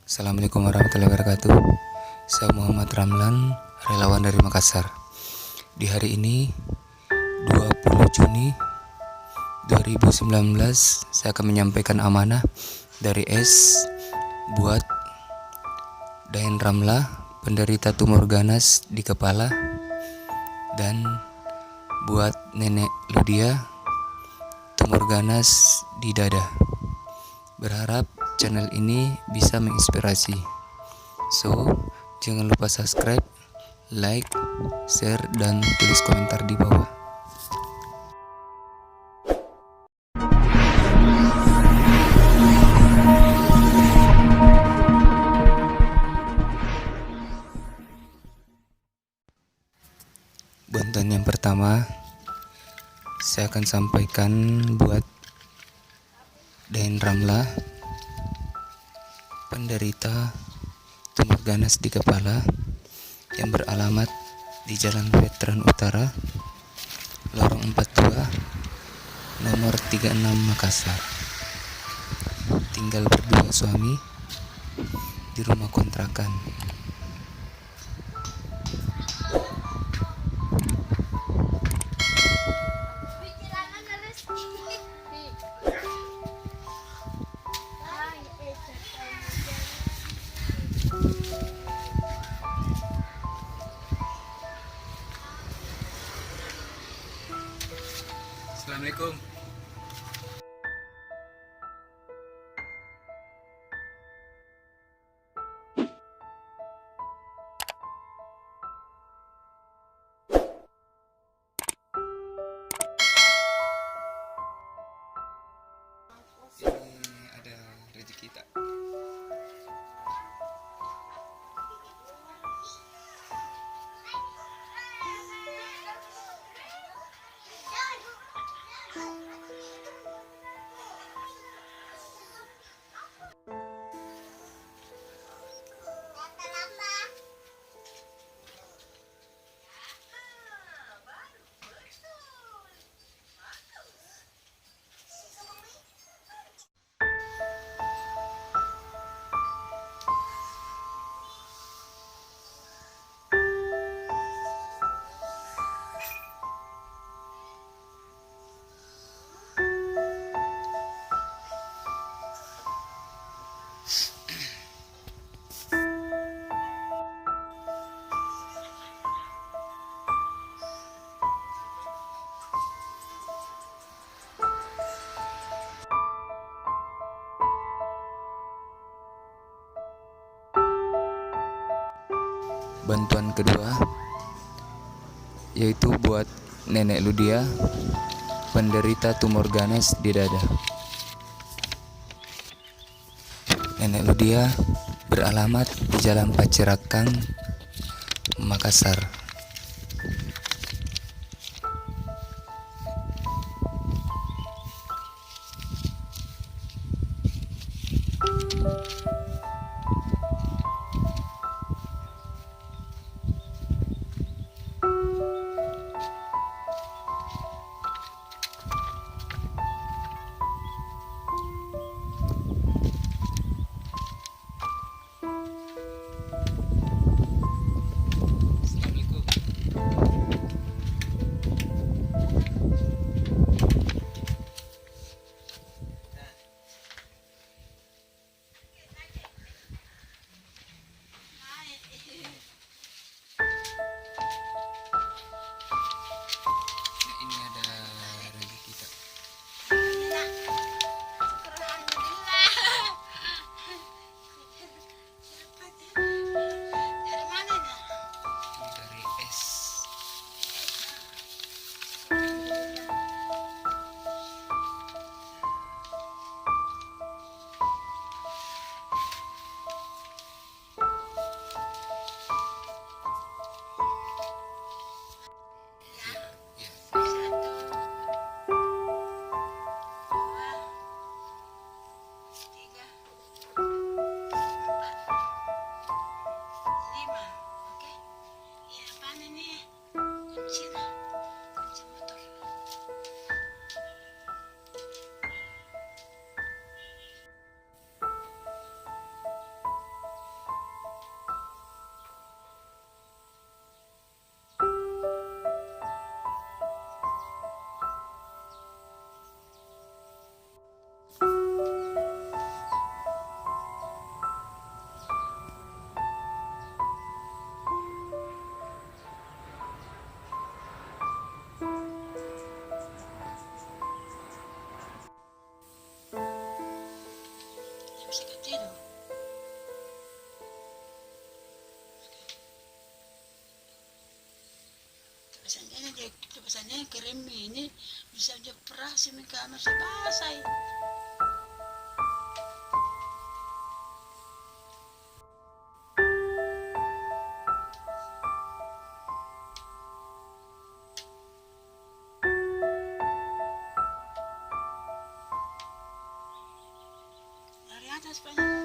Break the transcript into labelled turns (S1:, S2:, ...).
S1: Assalamualaikum warahmatullahi wabarakatuh. Saya Muhammad Ramlan, relawan dari Makassar. Di hari ini 20 Juni 2019, saya akan menyampaikan amanah dari S buat Dain Ramla, penderita tumor ganas di kepala, dan buat Nenek Ludia, tumor ganas di dada. Berharap channel ini bisa menginspirasi. So, jangan lupa subscribe, like, share, dan tulis komentar di bawah. Bantuan yang pertama, saya akan sampaikan buat Dain Ramla, penderita tumor ganas di kepala yang beralamat di Jalan Veteran Utara, Lorong 42, nomor 36 Makassar. Tinggal berdua suami di rumah kontrakan. Assalamualaikum. Ini ada rezeki tak? Bantuan kedua yaitu buat Nenek Ludia, penderita tumor ganas di dada. Nenek Ludia beralamat di Jalan Pacirakang, Makassar. Assalamualaikum.
S2: pesannya kirim ini bisa aja perah sih mereka masih basah. Dari atas banyak.